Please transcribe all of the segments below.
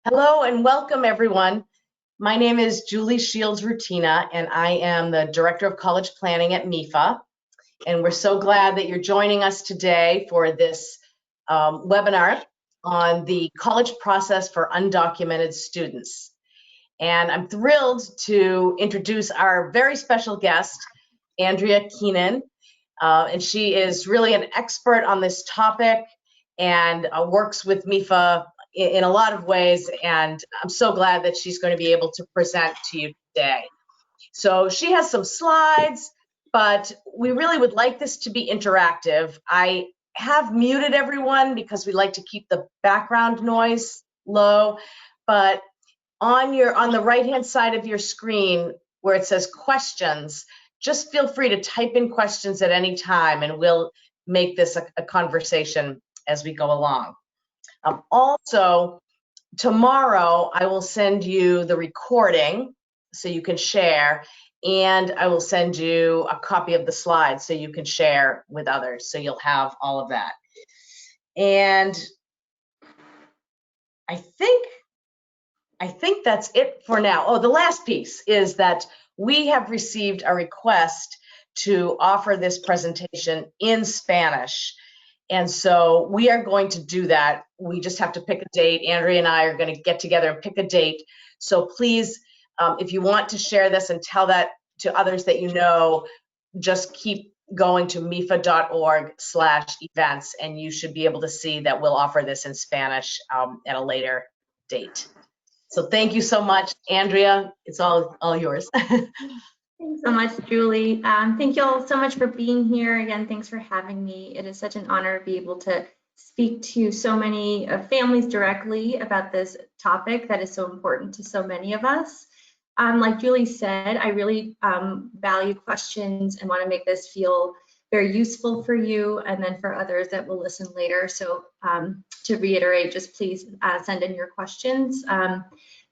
Hello and welcome, everyone. My name is Julie Shields-Rutina, and I am the Director of College Planning at MEFA. And we're so glad that you're joining us today for this webinar on the college process for undocumented students. And I'm thrilled to introduce our very special guest, Andrea Keenan. And she is really an expert on this topic and works with MEFA in a lot of ways, and I'm so glad that she's going to be able to present to you today. So she has some slides, but we really would like this to be interactive. I have muted everyone because we like to keep the background noise low, but on the right-hand side of your screen where it says questions, just feel free to type in questions at any time, and we'll make this a conversation as we go along. Also, tomorrow I will send you the recording so you can share, and I will send you a copy of the slides so you can share with others, so you'll have all of that. And I think that's it for now. Oh, the last piece is that we have received a request to offer this presentation in Spanish. And so we are going to do that. We just have to pick a date. Andrea and I are going to get together and pick a date. So please, if you want to share this and tell that to others that you know, just keep going to mefa.org/events, and you should be able to see that we'll offer this in Spanish at a later date. So thank you so much, Andrea. It's all yours. Thanks so much, Julie. Thank you all so much for being here. Again, thanks for having me. It is such an honor to be able to speak to so many families directly about this topic that is so important to so many of us. Like Julie said, I really value questions and want to make this feel very useful for you and then for others that will listen later. So to reiterate, just please send in your questions.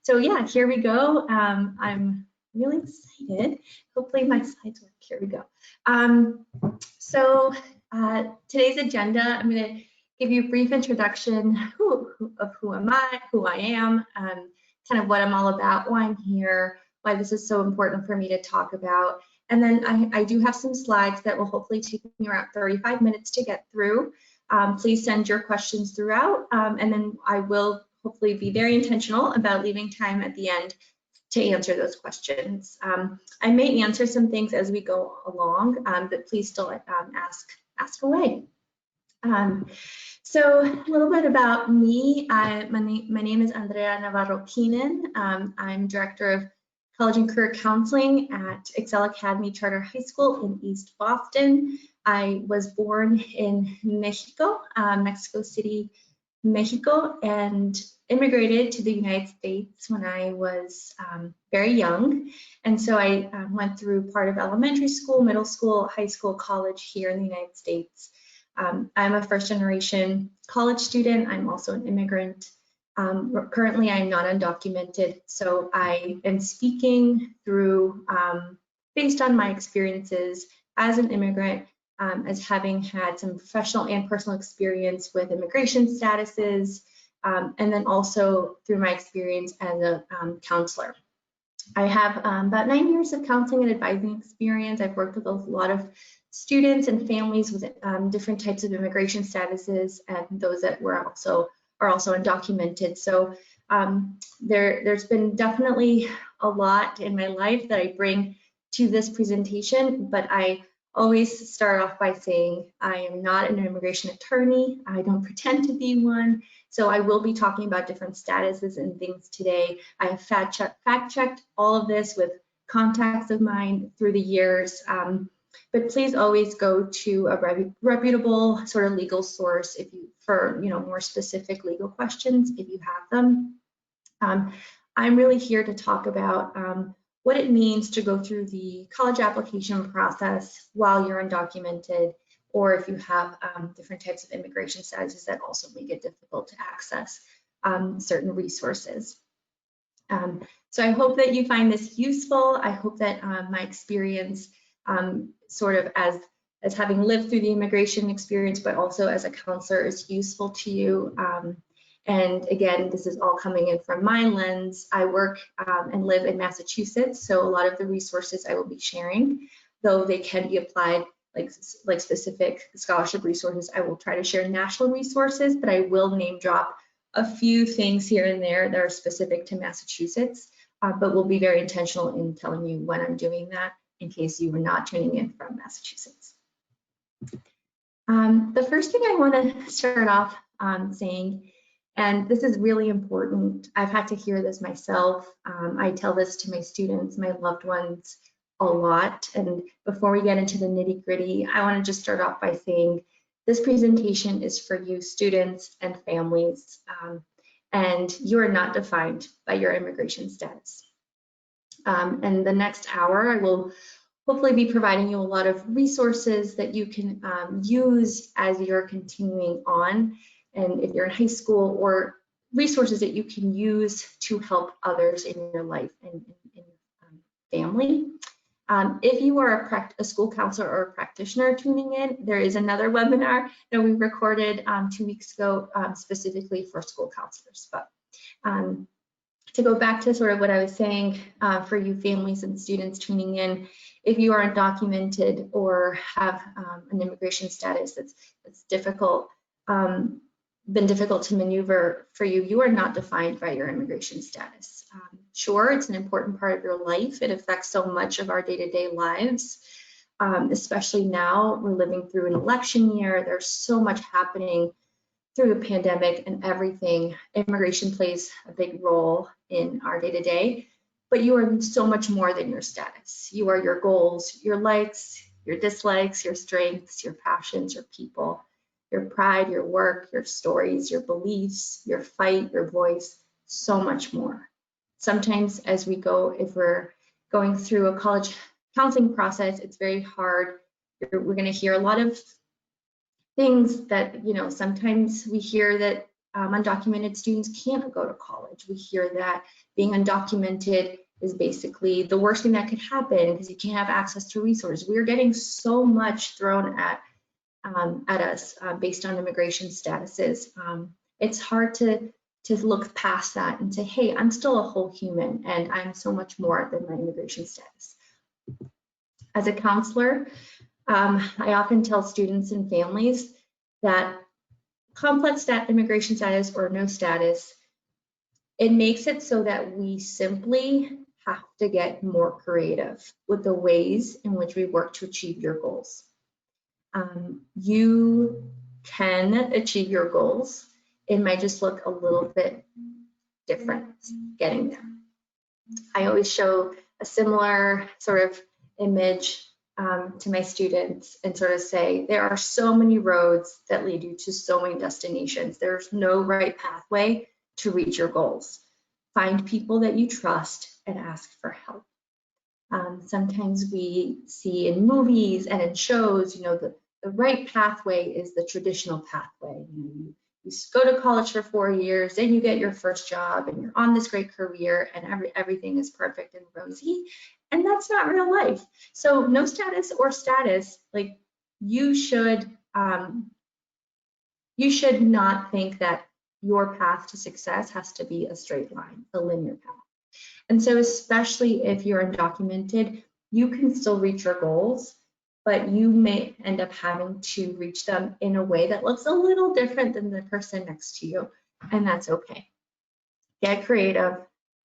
So yeah, here we go. I'm really excited. Hopefully my slides work. Here we go. Today's agenda, I'm going to give you a brief introduction of who am I, who I am, kind of what I'm all about, why I'm here, why this is so important for me to talk about. And then I do have some slides that will hopefully take me around 35 minutes to get through. Please send your questions throughout, and then I will hopefully be very intentional about leaving time at the end to answer those questions. I may answer some things as we go along, but please still ask away. So a little bit about me. My name is Andrea Navarro Keenan. I'm Director of College and Career Counseling at Excel Academy Charter High School in East Boston. I was born in Mexico, Mexico City, Mexico, and immigrated to the United States when I was very young. And so I went through part of elementary school, middle school, high school, college here in the United States. I'm a first-generation college student. I'm also an immigrant. Currently, I'm not undocumented, so I am speaking through, based on my experiences as an immigrant, as having had some professional and personal experience with immigration statuses, and then also through my experience as a counselor. I have about 9 years of counseling and advising experience. I've worked with a lot of students and families with different types of immigration statuses, and those that are also undocumented. So there's been definitely a lot in my life that I bring to this presentation, but I always start off by saying I am not an immigration attorney. I don't pretend to be one. So I will be talking about different statuses and things today. I have fact-checked all of this with contacts of mine through the years. But please always go to a reputable sort of legal source for more specific legal questions if you have them. I'm really here to talk about what it means to go through the college application process while you're undocumented, or if you have different types of immigration statuses that also make it difficult to access certain resources. So I hope that you find this useful. I hope that my experience sort of as having lived through the immigration experience, but also as a counselor is useful to you. And again, this is all coming in from my lens. I work and live in Massachusetts, so a lot of the resources I will be sharing, though they can be applied like specific scholarship resources, I will try to share national resources, but I will name drop a few things here and there that are specific to Massachusetts, but we'll be very intentional in telling you when I'm doing that in case you were not tuning in from Massachusetts. The first thing I want to start off saying, and this is really important, I've had to hear this myself. I tell this to my students, my loved ones, a lot. And before we get into the nitty-gritty, I want to just start off by saying this presentation is for you students and families, and you are not defined by your immigration status. And the next hour, I will hopefully be providing you a lot of resources that you can use as you're continuing on, and if you're in high school, or resources that you can use to help others in your life and in your family. If you are a school counselor or a practitioner tuning in, there is another webinar that we recorded 2 weeks ago specifically for school counselors. But to go back to sort of what I was saying for you families and students tuning in, if you are undocumented or have an immigration status that's difficult, been difficult to maneuver for you, you are not defined by your immigration status. Sure, it's an important part of your life. It affects so much of our day-to-day lives, especially now we're living through an election year. There's so much happening through the pandemic and everything. Immigration plays a big role in our day-to-day, but you are so much more than your status. You are your goals, your likes, your dislikes, your strengths, your passions, your people, your pride, your work, your stories, your beliefs, your fight, your voice, so much more. Sometimes as we go, if we're going through a college counseling process, it's very hard. We're going to hear a lot of things that, you know, sometimes we hear that undocumented students can't go to college. We hear that being undocumented is basically the worst thing that could happen because you can't have access to resources. We're getting so much thrown at us based on immigration statuses. It's hard to look past that and say, hey, I'm still a whole human and I'm so much more than my immigration status. As a counselor, I often tell students and families that complex immigration status or no status, it makes it so that we simply have to get more creative with the ways in which we work to achieve your goals. You can achieve your goals. It might just look a little bit different getting there. I always show a similar sort of image to my students and sort of say, there are so many roads that lead you to so many destinations. There's no right pathway to reach your goals. Find people that you trust and ask for help. Sometimes we see in movies and in shows, you know, the right pathway is the traditional pathway. You go to college for 4 years, then you get your first job and you're on this great career and everything is perfect and rosy. And that's not real life. So no status or status, like you should not think that your path to success has to be a straight line, a linear path. And so especially if you're undocumented, you can still reach your goals, but you may end up having to reach them in a way that looks a little different than the person next to you, and that's okay. Get creative,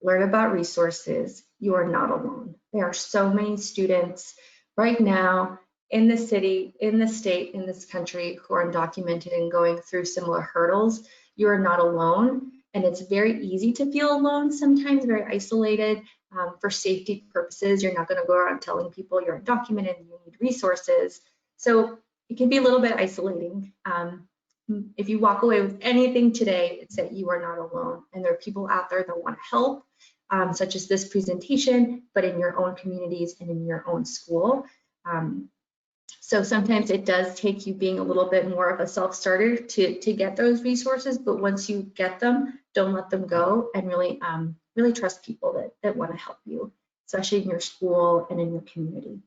learn about resources. You are not alone. There are so many students right now in the city, in the state, in this country who are undocumented and going through similar hurdles. You are not alone, and it's very easy to feel alone sometimes, very isolated. For safety purposes, you're not going to go around telling people you're undocumented and you need resources. So it can be a little bit isolating. If you walk away with anything today, it's that you are not alone, and there are people out there that want to help, such as this presentation, but in your own communities and in your own school. So sometimes it does take you being a little bit more of a self-starter to get those resources, but once you get them, don't let them go, and really trust people that want to help you, especially in your school and in your community.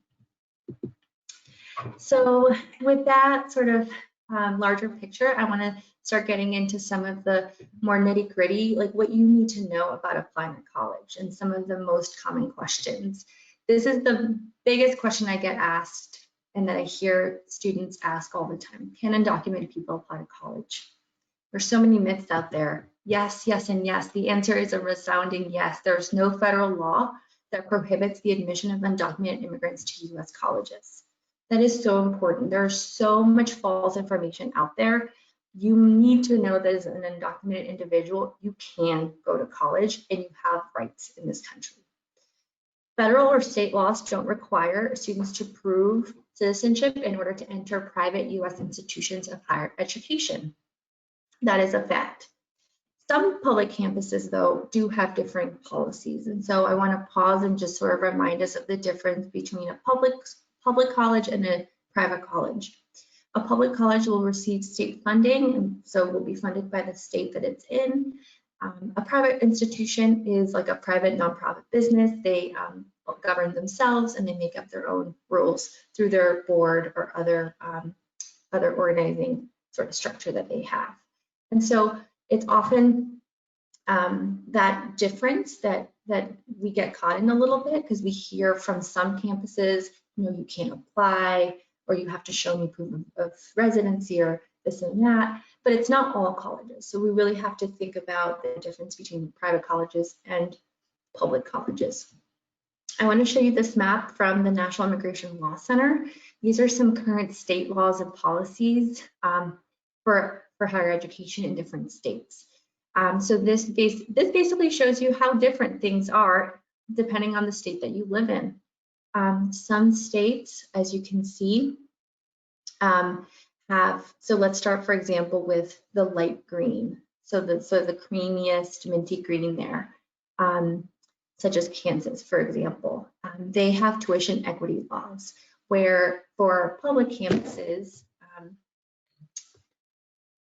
So with that sort of larger picture, I want to start getting into some of the more nitty gritty, like what you need to know about applying to college and some of the most common questions. This is the biggest question I get asked and that I hear students ask all the time. Can undocumented people apply to college? There's so many myths out there. Yes, yes, and yes. The answer is a resounding yes. There's no federal law that prohibits the admission of undocumented immigrants to US colleges. That is so important. There's so much false information out there. You need to know that as an undocumented individual, you can go to college and you have rights in this country. Federal or state laws don't require students to prove citizenship in order to enter private US institutions of higher education. That is a fact. Some public campuses, though, do have differing policies. And so I want to pause and just sort of remind us of the difference between a public college and a private college. A public college will receive state funding, and so will be funded by the state that it's in. A private institution is like a private nonprofit business. They govern themselves and they make up their own rules through their board or other organizing sort of structure that they have. And so it's often that difference that we get caught in a little bit, because we hear from some campuses, you can't apply, or you have to show me proof of residency or this and that, but it's not all colleges. So we really have to think about the difference between private colleges and public colleges. I want to show you this map from the National Immigration Law Center. These are some current state laws and policies for higher education in different states. So this basically shows you how different things are depending on the state that you live in. Some states, as you can see, so let's start, for example, with the light green. So the creamiest minty green there, such as Kansas, for example. They have tuition equity laws where for public campuses,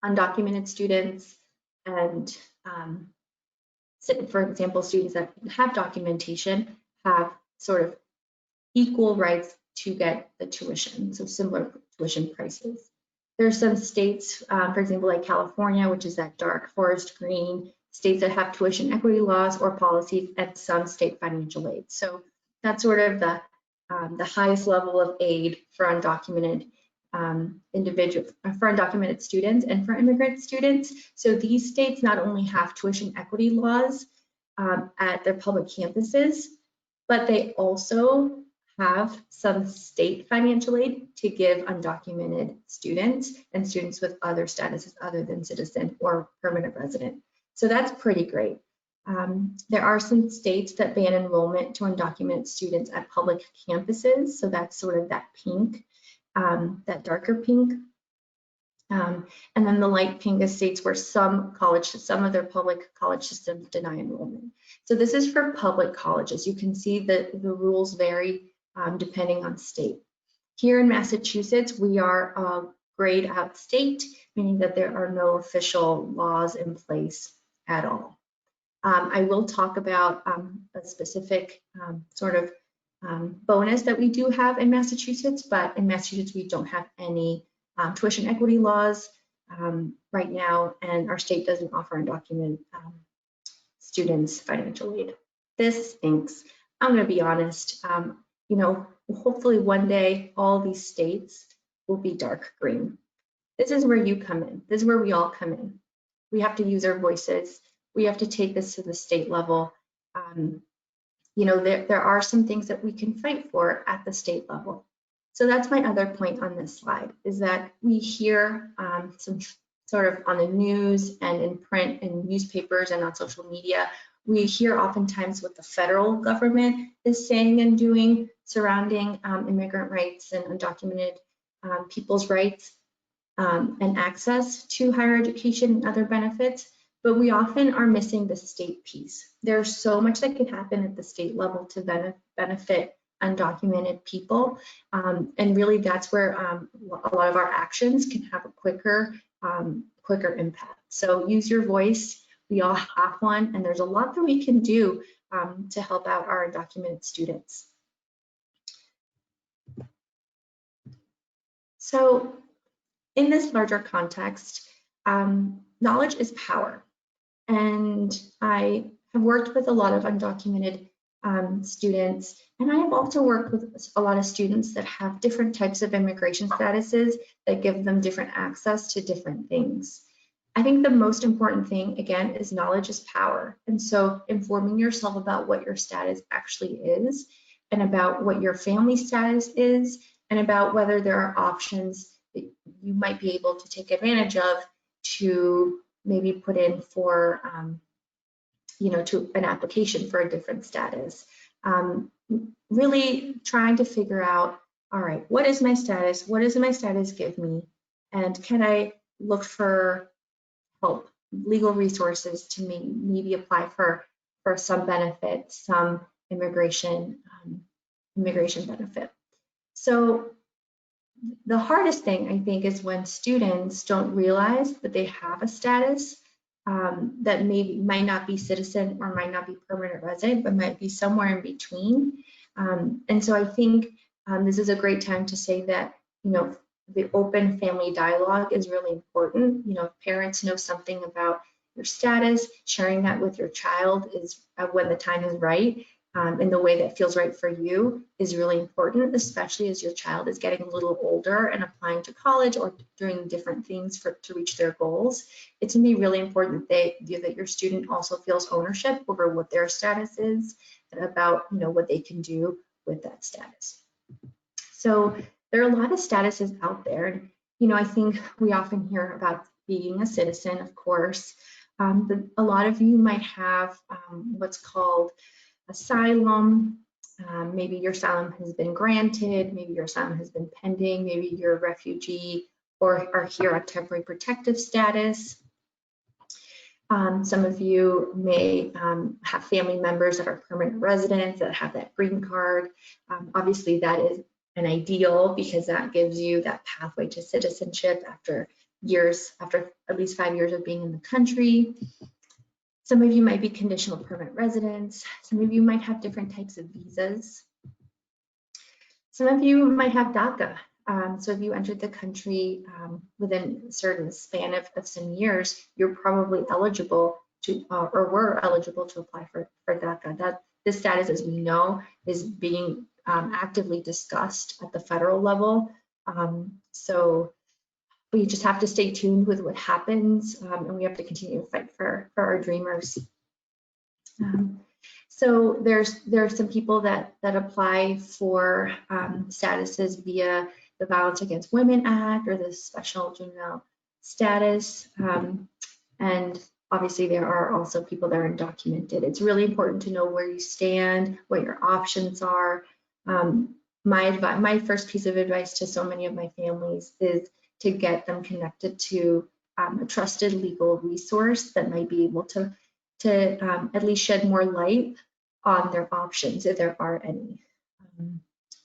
undocumented students and, for example, students that have documentation have sort of equal rights to get the tuition, so similar tuition prices. There's some states, for example, like California, which is that dark forest green, states that have tuition equity laws or policies and some state financial aid. So that's sort of the highest level of aid for undocumented for undocumented students and for immigrant students. So these states not only have tuition equity laws at their public campuses, but they also have some state financial aid to give undocumented students and students with other statuses other than citizen or permanent resident. So that's pretty great. There are some states that ban enrollment to undocumented students at public campuses. So that's sort of that pink, that darker pink. And then the light pink is states where some of their public college systems deny enrollment. So this is for public colleges. You can see that the rules vary depending on state. Here in Massachusetts, we are a grayed out state, meaning that there are no official laws in place at all. I will talk about a specific sort of bonus that we do have in Massachusetts, but in Massachusetts, we don't have any tuition equity laws right now, and our state doesn't offer undocumented students financial aid. This stinks. I'm going to be honest. Hopefully one day all these states will be dark green. This is where you come in. This is where we all come in. We have to use our voices. We have to take this to the state level. There are some things that we can fight for at the state level. So that's my other point on this slide, is that we hear some sort of on the news and in print and newspapers and on social media, we hear oftentimes what the federal government is saying and doing surrounding immigrant rights and undocumented people's rights and access to higher education and other benefits, but we often are missing the state piece. There's so much that can happen at the state level to benefit undocumented people, and really that's where a lot of our actions can have a quicker impact. So use your voice. We all have one, and there's a lot that we can do to help out our undocumented students. So in this larger context, knowledge is power. And I have worked with a lot of undocumented students, and I have also worked with a lot of students that have different types of immigration statuses that give them different access to different things. I think the most important thing, again, is knowledge is power. And so informing yourself about what your status actually is, and about what your family status is, and about whether there are options that you might be able to take advantage of to maybe put in for, to an application for a different status. Really trying to figure out, all right, what is my status? What does my status give me? And can I look for help, legal resources to maybe apply for some benefit, some immigration benefit. So the hardest thing, I think, is when students don't realize that they have a status that might not be citizen or might not be permanent resident, but might be somewhere in between. And so I think this is a great time to say that, the open family dialogue is really important. If parents know something about your status, sharing that with your child is when the time is right, in the way that feels right for you is really important, especially as your child is getting a little older and applying to college or doing different things to reach their goals. It's gonna be really important that your student also feels ownership over what their status is and about what they can do with that status. So there are a lot of statuses out there. And, I think we often hear about being a citizen, of course. But a lot of you might have what's called asylum. Maybe your asylum has been granted, maybe your asylum has been pending, maybe you're a refugee or are here on temporary protective status. Some of you may have family members that are permanent residents that have that green card. Obviously, that is an ideal because that gives you that pathway to citizenship after at least 5 years of being in the country. Some of you might be conditional permanent residents. Some of you might have different types of visas. Some of you might have DACA. So if you entered the country within a certain span of some years, you're probably eligible to, or were eligible to apply for DACA. This status, as we know, is being actively discussed at the federal level. So we just have to stay tuned with what happens, and we have to continue to fight for our dreamers. So there are some people that apply for statuses via the Violence Against Women Act or the Special Juvenile Status, and obviously there are also people that are undocumented. It's really important to know where you stand, what your options are. My first piece of advice to so many of my families is to get them connected to a trusted legal resource that might be able to at least shed more light on their options, if there are any.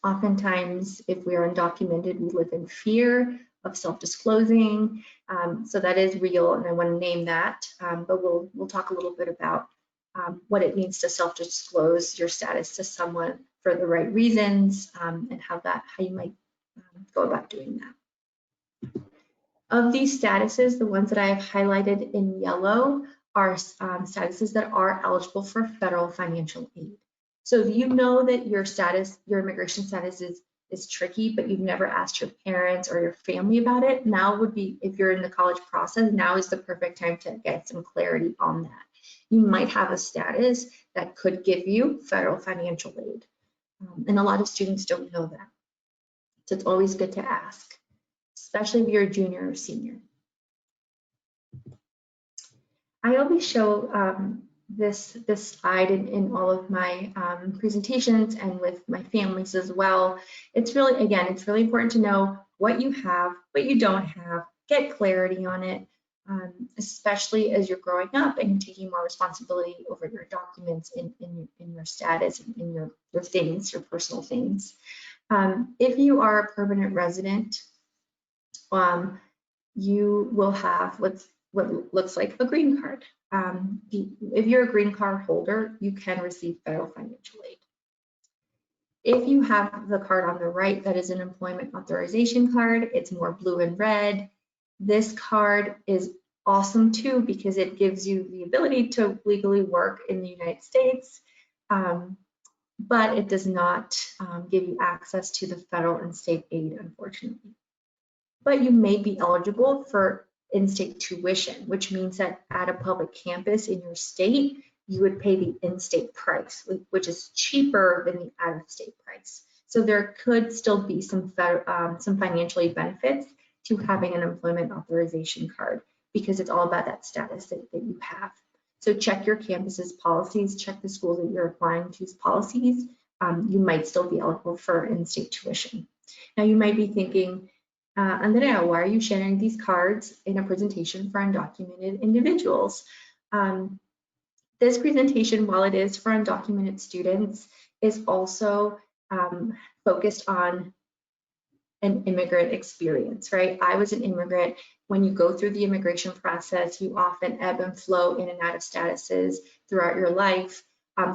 Oftentimes, if we are undocumented, we live in fear of self-disclosing. So that is real, and I want to name that. But we'll talk a little bit about what it means to self-disclose your status to someone for the right reasons, and how you might go about doing that. Of these statuses, the ones that I have highlighted in yellow are statuses that are eligible for federal financial aid. So if you know that your immigration status is tricky, but you've never asked your parents or your family about it, now would be, if you're in the college process, now is the perfect time to get some clarity on that. You might have a status that could give you federal financial aid. And a lot of students don't know that. So it's always good to ask, especially if you're a junior or senior. I always show this slide in all of my presentations and with my families as well. It's really important to know what you have, what you don't have, get clarity on it, especially as you're growing up and you're taking more responsibility over your documents in your status, in your things, your personal things. If you are a permanent resident, you will have what looks like a green card. If you're a green card holder, you can receive federal financial aid. If you have the card on the right, that is an employment authorization card. It's more blue and red. This card is awesome too because it gives you the ability to legally work in the United States, but it does not give you access to the federal and state aid, unfortunately. But you may be eligible for in-state tuition, which means that at a public campus in your state, you would pay the in-state price, which is cheaper than the out-of-state price. So there could still be some financial aid benefits to having an employment authorization card because it's all about that status that you have. So check your campus's policies, check the schools that you're applying to's policies. You might still be eligible for in-state tuition. Now you might be thinking, Andrea, why are you sharing these cards in a presentation for undocumented individuals? This presentation, while it is for undocumented students, is also focused on an immigrant experience, right? I was an immigrant. When you go through the immigration process, you often ebb and flow in and out of statuses throughout your life.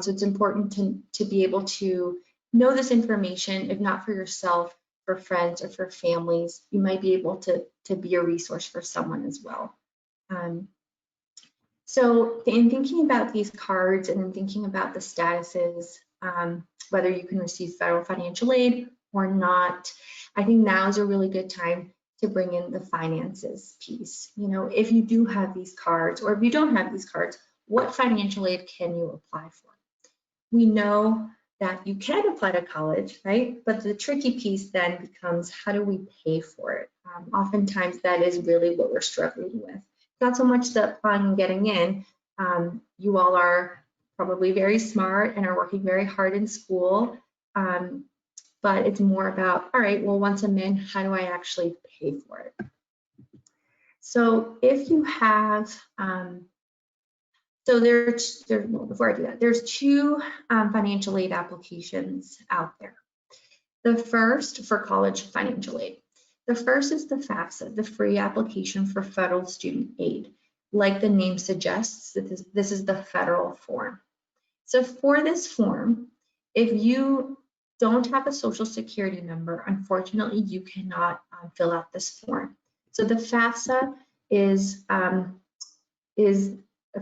So it's important to be able to know this information, if not for yourself, for friends or for families. You might be able to be a resource for someone as well. So in thinking about these cards and in thinking about the statuses, whether you can receive federal financial aid or not, I think now is a really good time to bring in the finances piece. You know, if you do have these cards or if you don't have these cards, what financial aid can you apply for? We know that you can apply to college, right? But the tricky piece then becomes, how do we pay for it? Oftentimes that is really what we're struggling with. Not so much the applying and getting in. You all are probably very smart and are working very hard in school, but it's more about, all right, well, once I'm in, how do I actually pay for it? So if you have, before I do that, there's two financial aid applications out there. The first for college financial aid. The first is the Fafsa, the free application for federal student aid. Like the name suggests, this is the federal form. So for this form, if you don't have a social security number, unfortunately, you cannot fill out this form. So the Fafsa is a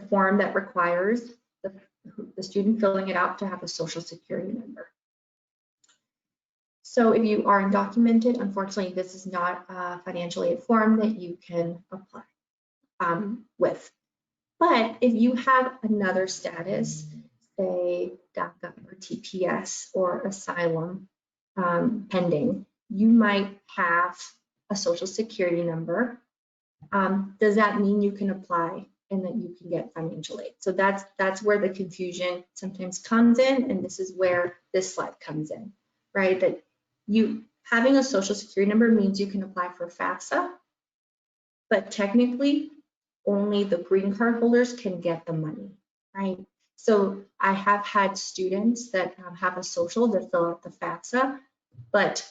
form that requires the student filling it out to have a social security number. So if you are undocumented, unfortunately, this is not a financial aid form that you can apply with. But if you have another status, say DACA or TPS or asylum pending, you might have a social security number. Does that mean you can apply and that you can get financial aid? So that's where the confusion sometimes comes in, and this is where this slide comes in, right? That you having a social security number means you can apply for Fafsa, but technically only the green card holders can get the money, right? So I have had students that have a social that fill out the Fafsa, but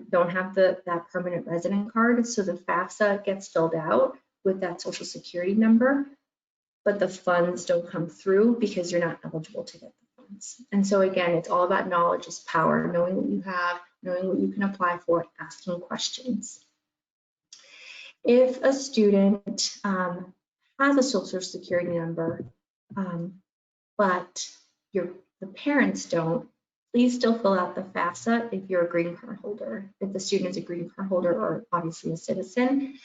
don't have that permanent resident card. So the Fafsa gets filled out with that social security number, but the funds don't come through because you're not eligible to get the funds. And so again, it's all about knowledge is power, knowing what you have, knowing what you can apply for, asking questions. If a student has a social security number, but the parents don't, please still fill out the Fafsa if you're a green card holder. If the student is a green card holder or obviously a citizen,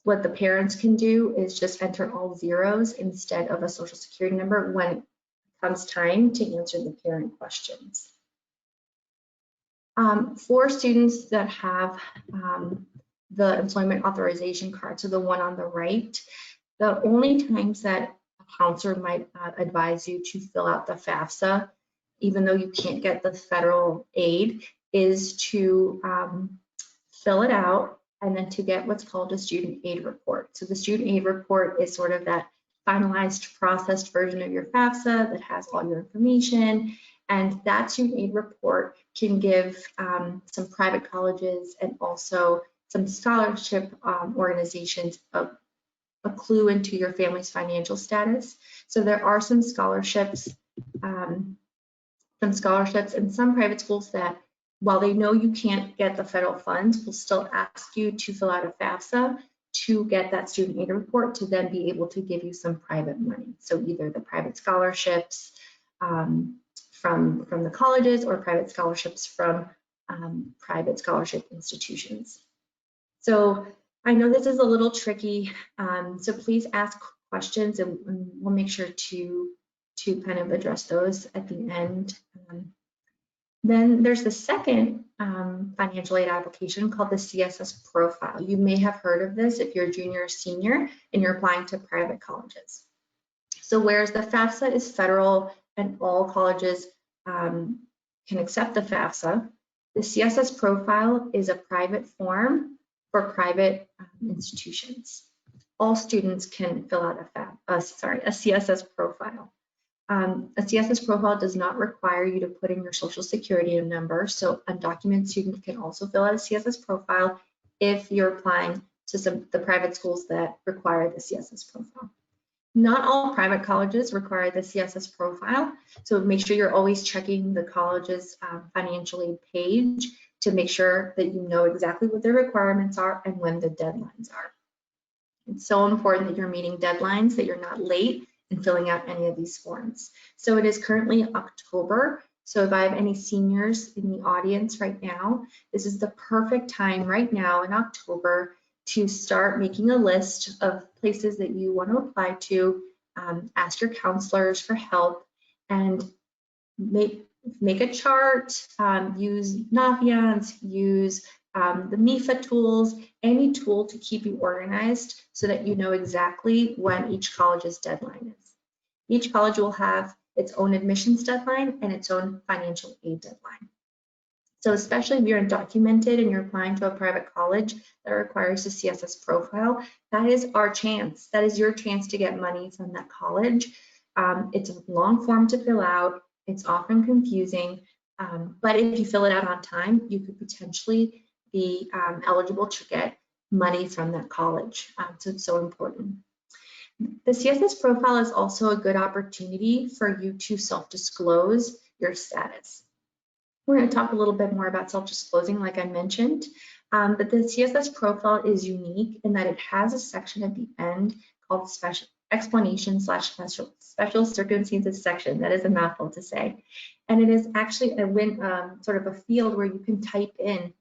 what the parents can do is just enter all zeros instead of a social security number when it comes time to answer the parent questions. For students that have the employment authorization card, so the one on the right, the only times that a counselor might advise you to fill out the Fafsa, even though you can't get the federal aid, is to fill it out and then to get what's called a student aid report. So the student aid report is sort of that finalized, processed version of your Fafsa that has all your information. And that student aid report can give some private colleges and also some scholarship organizations a clue into your family's financial status. So there are some scholarships and some private schools that while they know you can't get the federal funds, will still ask you to fill out a Fafsa to get that student aid report to then be able to give you some private money. So either the private scholarships from the colleges or private scholarships from private scholarship institutions. So I know this is a little tricky, so please ask questions and we'll make sure to kind of address those at the end. Then there's the second financial aid application called the Css Profile. You may have heard of this if you're a junior or senior and you're applying to private colleges. So whereas the Fafsa is federal and all colleges can accept the Fafsa, the Css Profile is a private form for private institutions. All students can fill out a Css Profile. A Css Profile does not require you to put in your social security number, so undocumented students can also fill out a Css Profile if you're applying to the private schools that require the Css Profile. Not all private colleges require the Css Profile, so make sure you're always checking the college's financial aid page to make sure that you know exactly what their requirements are and when the deadlines are. It's so important that you're meeting deadlines, that you're not late in filling out any of these forms. So it is currently October. So if I have any seniors in the audience right now, this is the perfect time right now in October to start making a list of places that you want to apply to, ask your counselors for help, and make a chart, use Naviance, use the MEFA tools, any tool to keep you organized so that you know exactly when each college's deadline is. Each college will have its own admissions deadline and its own financial aid deadline. So especially if you're undocumented and you're applying to a private college that requires a Css Profile, that is our chance. That is your chance to get money from that college. It's a long form to fill out. It's often confusing, but if you fill it out on time, you could potentially be eligible to get money from that college. So it's so important. The Css Profile is also a good opportunity for you to self-disclose your status. We're going to talk a little bit more about self-disclosing, like I mentioned, but the Css Profile is unique in that it has a section at the end called special explanation / special circumstances section. That is a mouthful to say. And it is actually sort of a field where you can type in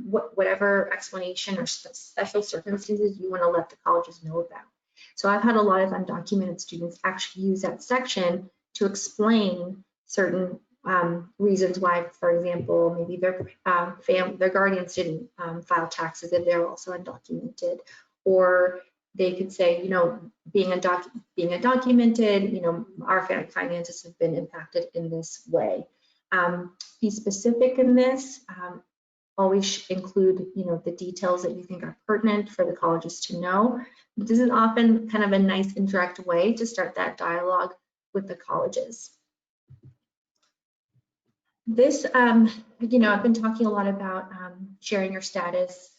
whatever explanation or special circumstances you want to let the colleges know about. So I've had a lot of undocumented students actually use that section to explain certain reasons why, for example, maybe their guardians didn't file taxes if they're also undocumented, or they could say, you know, being undocumented, you know, our finances have been impacted in this way. Be specific in this. Always include, you know, the details that you think are pertinent for the colleges to know. This is often kind of a nice indirect way to start that dialogue with the colleges. This, you know, I've been talking a lot about sharing your status,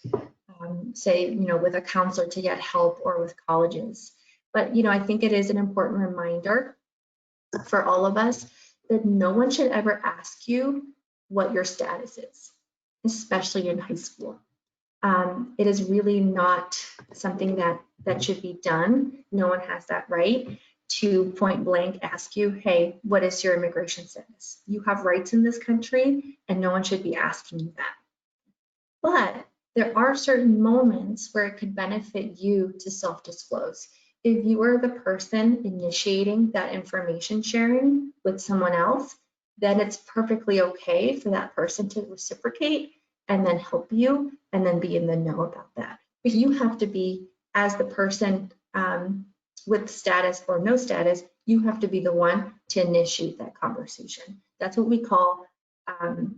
say, you know, with a counselor to get help or with colleges. But, you know, I think it is an important reminder for all of us that no one should ever ask you what your status is, especially in high school. It is really not something that should be done. No one has that right to point blank ask you, hey, what is your immigration status? You have rights in this country and no one should be asking you that. But there are certain moments where it could benefit you to self-disclose. If you are the person initiating that information sharing with someone else, then it's perfectly okay for that person to reciprocate and then help you and then be in the know about that. But you have to be, as the person with status or no status, you have to be the one to initiate that conversation. That's what we call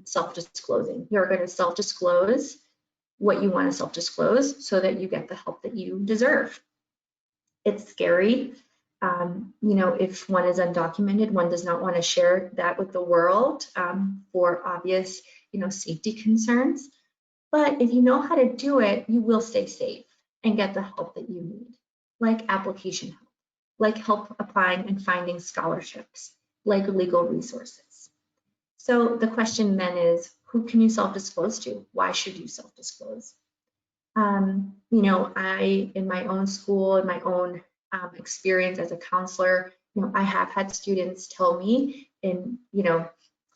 self-disclosing. You're going to self-disclose what you want to self-disclose so that you get the help that you deserve. It's scary. You know, if one is undocumented, one does not want to share that with the world for obvious, you know, safety concerns. But if you know how to do it, you will stay safe and get the help that you need, like application help, like help applying and finding scholarships, like legal resources. So the question then is, Who can you self-disclose to? Why should you self-disclose? You know, in my own school, in my own experience as a counselor, you know, I have had students tell me in, you know,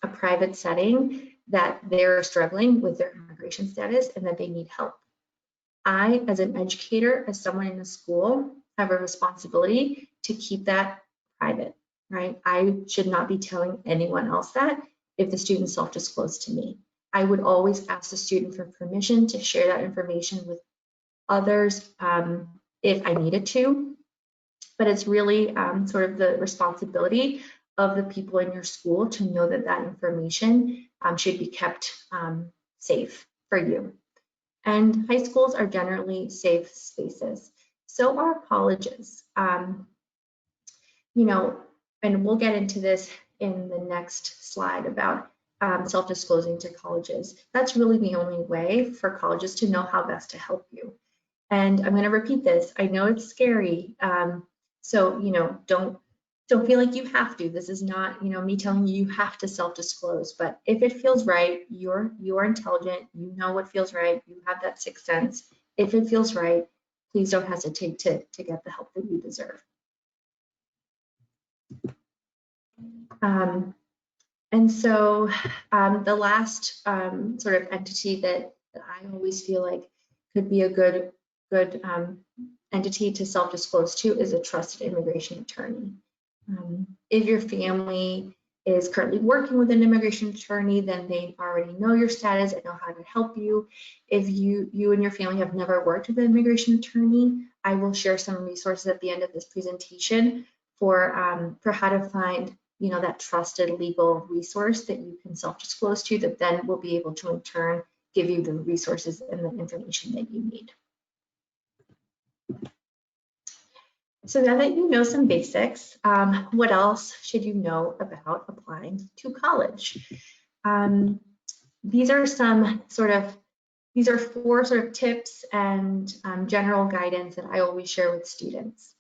a private setting that they're struggling with their immigration status and that they need help. I, as an educator, as someone in the school, have a responsibility to keep that private, right? I should not be telling anyone else that if the student self-disclosed to me. I would always ask the student for permission to share that information with others if I needed to, but it's really sort of the responsibility of the people in your school to know that that information should be kept safe for you. And high schools are generally safe spaces. So are colleges. You know, and we'll get into this in the next slide about self-disclosing to colleges. That's really the only way for colleges to know how best to help you. And I'm going to repeat this. I know it's scary. So, you know, don't feel like you have to. This is not, you know, me telling you have to self-disclose, but if it feels right, you're intelligent, you know what feels right, you have that sixth sense. If it feels right, please don't hesitate to get the help that you deserve. And so the last sort of entity that I always feel like could be a good entity to self-disclose to is a trusted immigration attorney. If your family is currently working with an immigration attorney, then they already know your status and know how to help you. If you and your family have never worked with an immigration attorney, I will share some resources at the end of this presentation for how to find, you know, that trusted legal resource that you can self-disclose to, that then will be able to in turn give you the resources and the information that you need. So now that you know some basics, what else should you know about applying to college? These are four sort of tips and general guidance that I always share with students.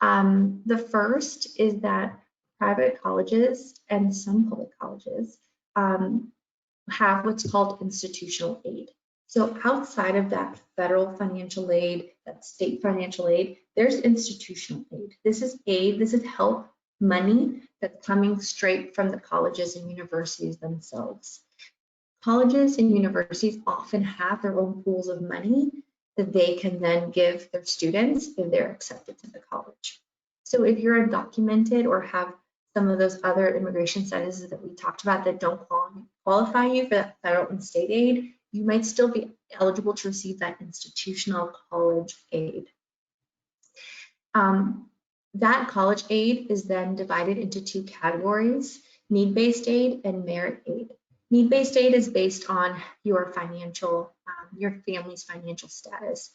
The first is that private colleges and some public colleges have what's called institutional aid. So outside of that federal financial aid, that state financial aid, there's institutional aid. This is help money that's coming straight from the colleges and universities themselves. Colleges and universities often have their own pools of money that they can then give their students if they're accepted to the college. So if you're undocumented or have some of those other immigration statuses that we talked about that don't qualify you for that federal and state aid, you might still be eligible to receive that institutional college aid. That college aid is then divided into two categories: need-based aid and merit aid. Need-based aid is based on your financial, your family's financial status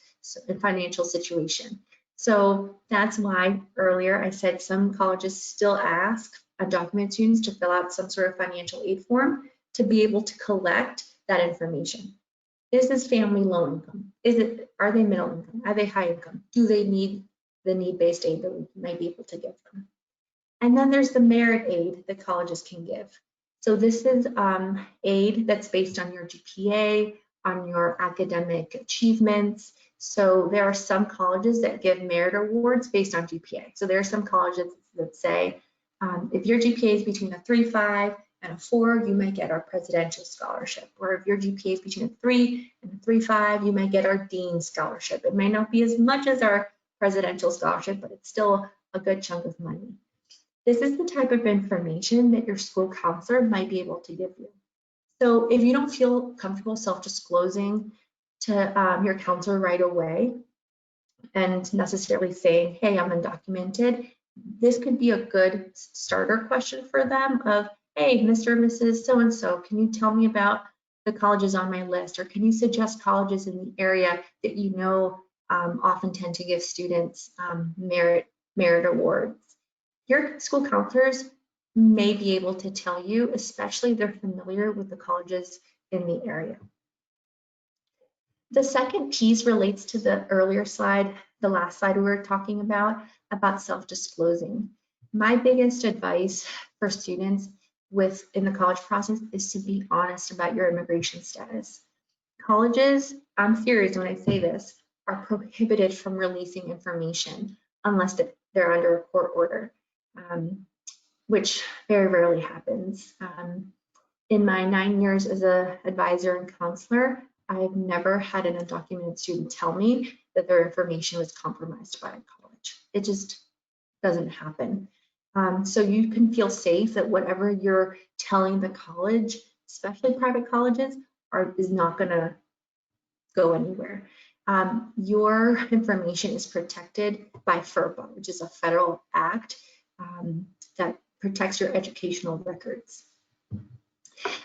and financial situation. So that's why earlier I said some colleges still ask undocumented students to fill out some sort of financial aid form to be able to collect that information. Is this family low income? Are they middle income? Are they high income? Do they need the need-based aid that we might be able to give them? And then there's the merit aid that colleges can give. So this is aid that's based on your GPA, on your academic achievements. So there are some colleges that give merit awards based on GPA. So there are some colleges that say, if your GPA is between a 3.5 and a 4, you might get our presidential scholarship. Or if your GPA is between a 3 and a 3.5, you might get our dean scholarship. It may not be as much as our presidential scholarship, but it's still a good chunk of money. This is the type of information that your school counselor might be able to give you. So if you don't feel comfortable self-disclosing to your counselor right away and necessarily saying, hey, I'm undocumented, this could be a good starter question for them of, hey, Mr. or Mrs. So-and-so, can you tell me about the colleges on my list? Or can you suggest colleges in the area that you know often tend to give students merit awards? Your school counselors may be able to tell you, especially if they're familiar with the colleges in the area. The second piece relates to the earlier slide, the last slide we were talking about self-disclosing. My biggest advice for students in the college process is to be honest about your immigration status. Colleges, I'm serious when I say this, are prohibited from releasing information unless they're under a court order, which very rarely happens. In my 9 years as an advisor and counselor, I've never had an undocumented student tell me that their information was compromised by a college. It just doesn't happen. So you can feel safe that whatever you're telling the college, especially private colleges, is not going to go anywhere. Your information is protected by FERPA, which is a federal act that protects your educational records.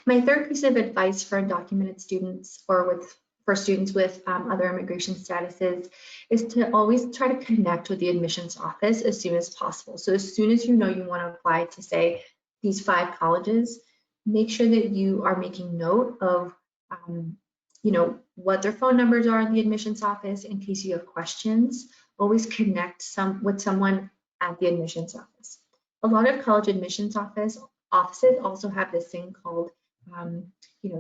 My third piece of advice for undocumented students or for students with other immigration statuses is to always try to connect with the admissions office as soon as possible. So as soon as you know you want to apply to, say, these 5 colleges, make sure that you are making note of what their phone numbers are in the admissions office in case you have questions. Always connect with someone at the admissions office. A lot of college admissions offices also have this thing called,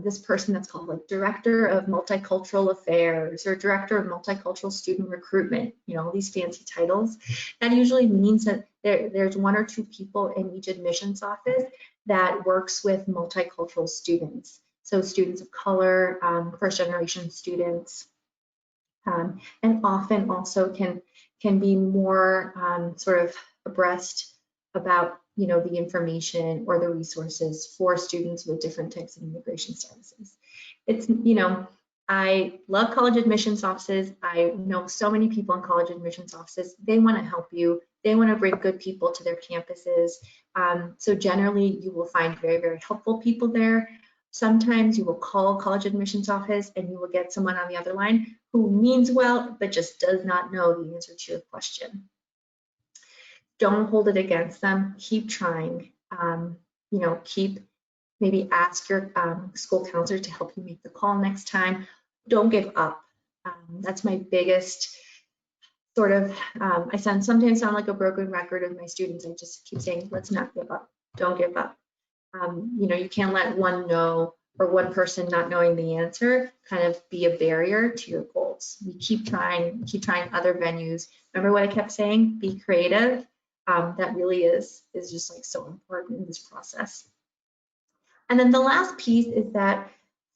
this person that's called like Director of Multicultural Affairs or Director of Multicultural Student Recruitment, all these fancy titles. That usually means that there's 1 or 2 people in each admissions office that works with multicultural students. So students of color, first-generation students, and often also can be more sort of abreast about the information or the resources for students with different types of immigration statuses. It's I love college admissions offices. I know so many people in college admissions offices. They want to help you. They want to bring good people to their campuses. So generally, you will find very, very helpful people there. Sometimes you will call a college admissions office and you will get someone on the other line who means well, but just does not know the answer to your question. Don't hold it against them. Keep trying. Maybe ask your school counselor to help you make the call next time. Don't give up. That's my biggest sort of, I sometimes sound like a broken record of my students. I just keep saying, let's not give up. Don't give up. You can't let one no or one person not knowing the answer kind of be a barrier to your goals. We keep trying other venues. Remember what I kept saying? Be creative. That really is just like so important in this process. And then the last piece is that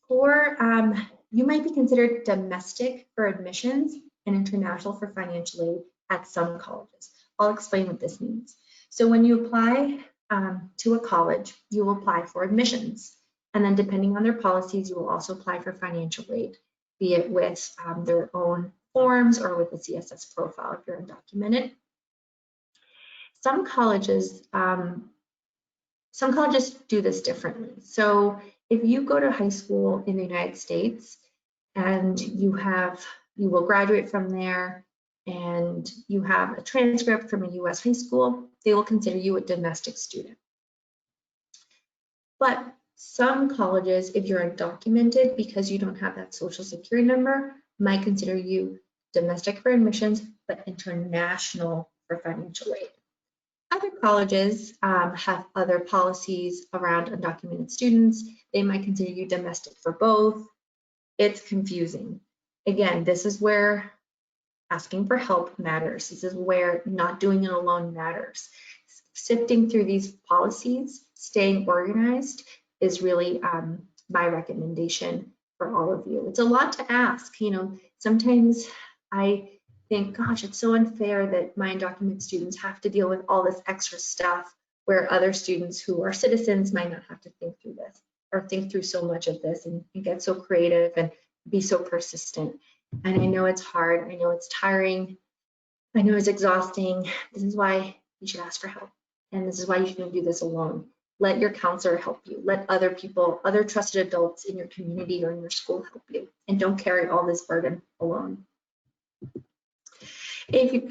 you might be considered domestic for admissions and international for financial aid at some colleges. I'll explain what this means. So when you apply to a college, you will apply for admissions. And then depending on their policies, you will also apply for financial aid, be it with their own forms or with the Css Profile if you're undocumented. Some colleges do this differently. So if you go to high school in the United States and you will graduate from there and you have a transcript from a US high school, they will consider you a domestic student. But some colleges, if you're undocumented because you don't have that social security number, might consider you domestic for admissions, but international for financial aid. Other colleges have other policies around undocumented students. They might consider you domestic for both. It's confusing. Again, this is where asking for help matters. This is where not doing it alone matters. Sifting through these policies, staying organized is really my recommendation for all of you. It's a lot to ask. Sometimes I think, gosh, it's so unfair that my undocumented students have to deal with all this extra stuff where other students who are citizens might not have to think through this or think through so much of this and get so creative and be so persistent. And I know it's hard. I know it's tiring. I know it's exhausting. This is why you should ask for help. And this is why you shouldn't do this alone. Let your counselor help you. Let other people, other trusted adults in your community or in your school help you. And don't carry all this burden alone.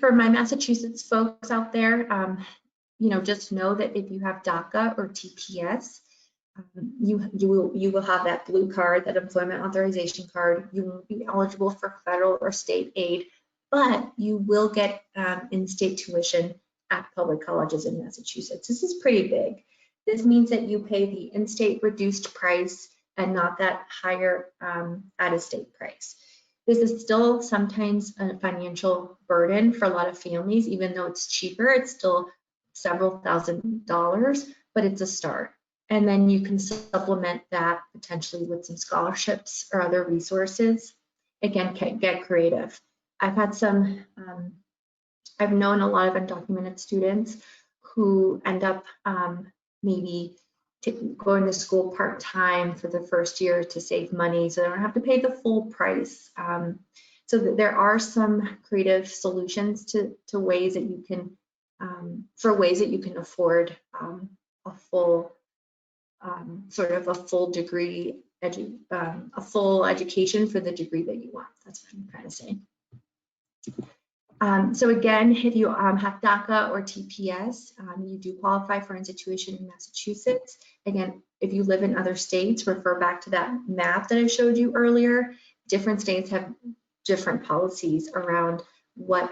For my Massachusetts folks out there, just know that if you have DACA or TPS, you will have that blue card, that employment authorization card. You won't be eligible for federal or state aid, but you will get in-state tuition at public colleges in Massachusetts. This is pretty big. This means that you pay the in-state reduced price and not that higher out-of-state price. This is still sometimes a financial burden for a lot of families. Even though it's cheaper, it's still several $1,000s, but it's a start. And then you can supplement that potentially with some scholarships or other resources. Again, get creative. I've known a lot of undocumented students who end up maybe going to school part-time for the first year to save money, so they don't have to pay the full price. So there are some creative solutions to ways that you can, afford a full degree, a full education for the degree that you want. That's what I'm trying to say. So again, if you have DACA or TPS, you do qualify for institution in Massachusetts. Again, if you live in other states, refer back to that map that I showed you earlier. Different states have different policies around what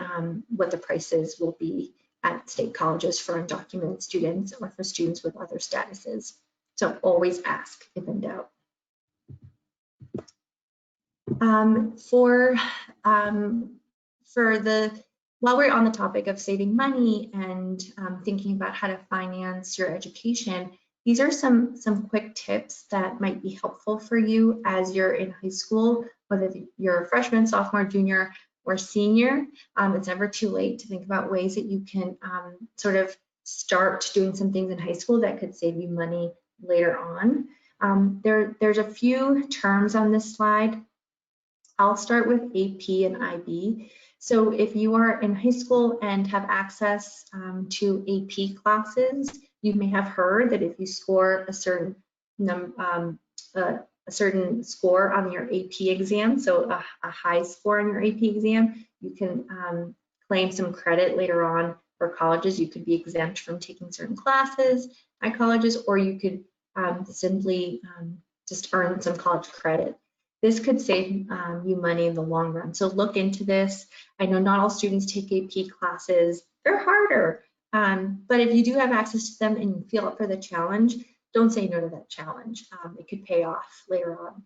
the prices will be at state colleges for undocumented students or for students with other statuses. So always ask if in doubt. While we're on the topic of saving money and thinking about how to finance your education, these are some quick tips that might be helpful for you as you're in high school, whether you're a freshman, sophomore, junior, or senior. It's never too late to think about ways that you can sort of start doing some things in high school that could save you money later on. There's a few terms on this slide. I'll start with AP and IB. So if you are in high school and have access to AP classes, you may have heard that if you score a certain score on your AP exam, so a high score on your AP exam, you can claim some credit later on for colleges. You could be exempt from taking certain classes at colleges, or you could simply just earn some college credit. This could save you money in the long run. So look into this. I know not all students take AP classes. They're harder. But if you do have access to them and you feel up for the challenge, don't say no to that challenge. It could pay off later on.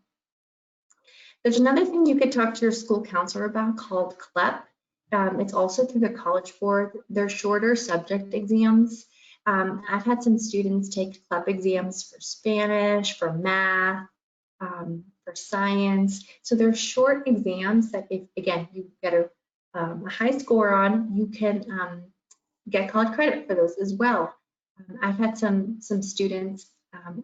There's another thing you could talk to your school counselor about called Clep. It's also through the College Board. They're shorter subject exams. I've had some students take Clep exams for Spanish, for math, for science. So they're short exams that if, again, you get a high score on, you can get college credit for those as well. I've had some students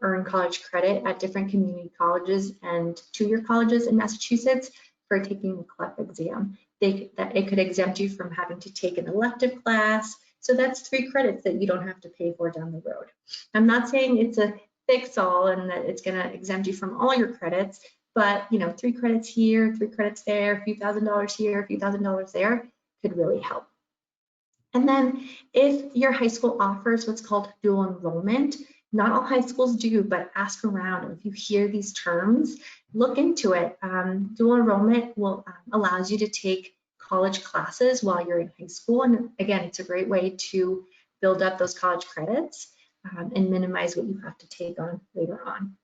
earn college credit at different community colleges and two-year colleges in Massachusetts for taking the Clep exam. It could exempt you from having to take an elective class. So that's 3 credits that you don't have to pay for down the road. I'm not saying it's a fix-all and that it's going to exempt you from all your credits, but 3 credits here, 3 credits there, a few $1,000s here, a few $1,000s there could really help. And then if your high school offers what's called dual enrollment, not all high schools do, but ask around. And if you hear these terms, look into it. Dual enrollment will allows you to take college classes while you're in high school. And again, it's a great way to build up those college credits and minimize what you have to take on later on.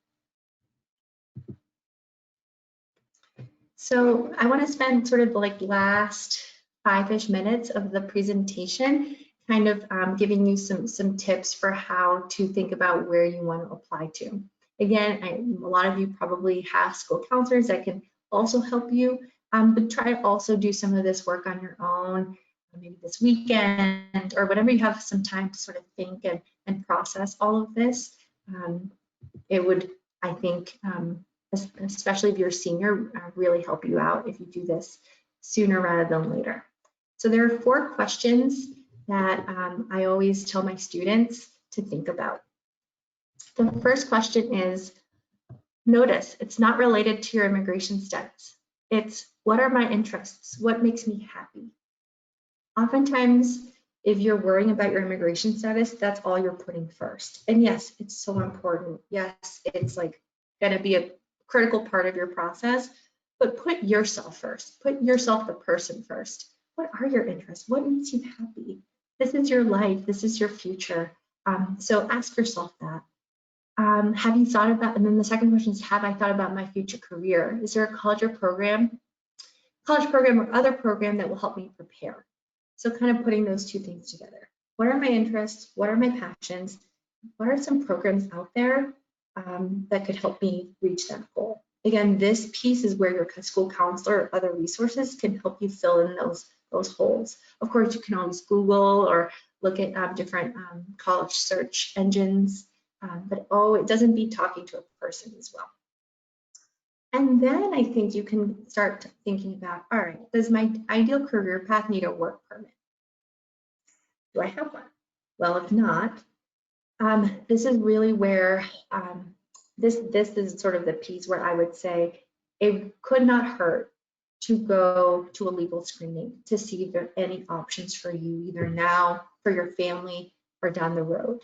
So I want to spend sort of like last 5-ish minutes of the presentation kind of giving you some tips for how to think about where you want to apply to. Again, a lot of you probably have school counselors that can also help you, but try to also do some of this work on your own, maybe this weekend or whenever you have some time to sort of think and process all of this. It would, I think, especially if you're a senior, really help you out if you do this sooner rather than later. So there are 4 questions that I always tell my students to think about. The first question is, notice it's not related to your immigration status. It's, what are my interests? What makes me happy? Oftentimes, if you're worrying about your immigration status, that's all you're putting first. And yes, it's so important. Yes, it's like gonna be a critical part of your process, but put yourself first. Put yourself, the person, first. What are your interests? What makes you happy? This is your life. This is your future. So ask yourself that. Have you thought about, and then the second question is, have I thought about my future career? Is there a college program or other program that will help me prepare? So kind of putting those two things together. What are my interests? What are my passions? What are some programs out there that could help me reach that goal? Again, this piece is where your school counselor or other resources can help you fill in those holes. Of course, you can always Google or look at different college search engines, but it doesn't beat talking to a person as well. And then I think you can start thinking about, all right, does my ideal career path need a work permit? Do I have one? Well, if not, this is really where this is sort of the piece where I would say it could not hurt to go to a legal screening to see if there are any options for you, either now, for your family, or down the road.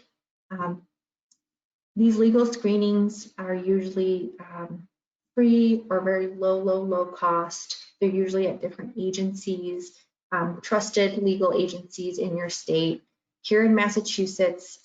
These legal screenings are usually free or very low cost. They're usually at different agencies, trusted legal agencies in your state. Here in Massachusetts,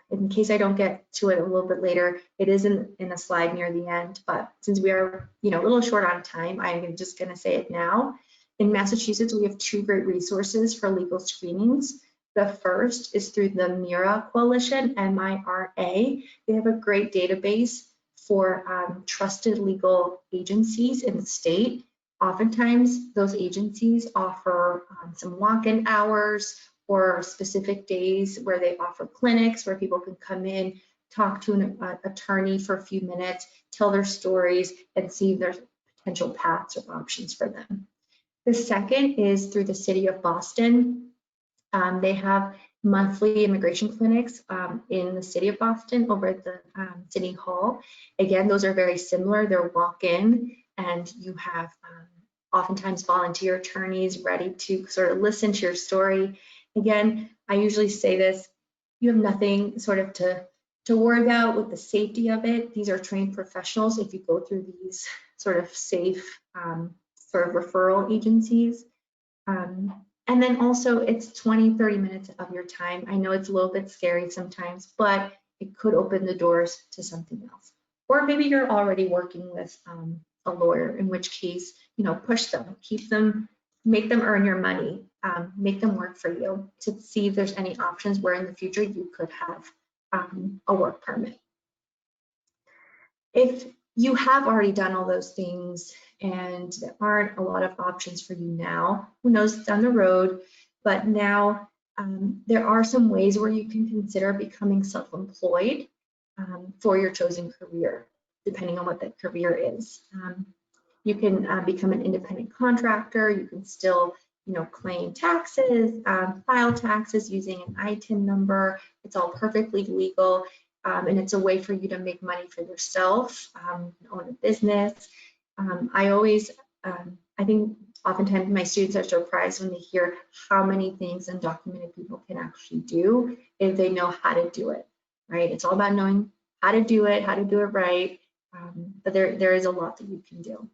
in case I don't get to it a little bit later, it is in a slide near the end, but since we are a little short on time, I'm just going to say it now. In Massachusetts, we have two great resources for legal screenings. The first is through the MIRA Coalition, MIRA. They have a great database for trusted legal agencies in the state. Oftentimes, those agencies offer some walk-in hours or specific days where they offer clinics where people can come in, talk to an attorney for a few minutes, tell their stories, and see if there's potential paths or options for them. The second is through the city of Boston. They have monthly immigration clinics in the city of Boston over at the City Hall. Again, those are very similar. They're walk-in, and you have oftentimes volunteer attorneys ready to sort of listen to your story. Again, I usually say this, you have nothing sort of to worry about with the safety of it. These are trained professionals if you go through these sort of safe sort of referral agencies. And then also it's 20-30 minutes of your time. I know it's a little bit scary sometimes, but it could open the doors to something else. Or maybe you're already working with a lawyer, in which case, push them, keep them, make them earn your money, make them work for you to see if there's any options where in the future you could have a work permit. If you have already done all those things and there aren't a lot of options for you now, who knows down the road, but now there are some ways where you can consider becoming self-employed for your chosen career, depending on what that career is. You can become an independent contractor. You can still, claim taxes, file taxes using an ITIN number. It's all perfectly legal, and it's a way for you to make money for yourself, own a business. I think oftentimes my students are surprised when they hear how many things undocumented people can actually do if they know how to do it, right? It's all about knowing how to do it right, but there is a lot that you can do.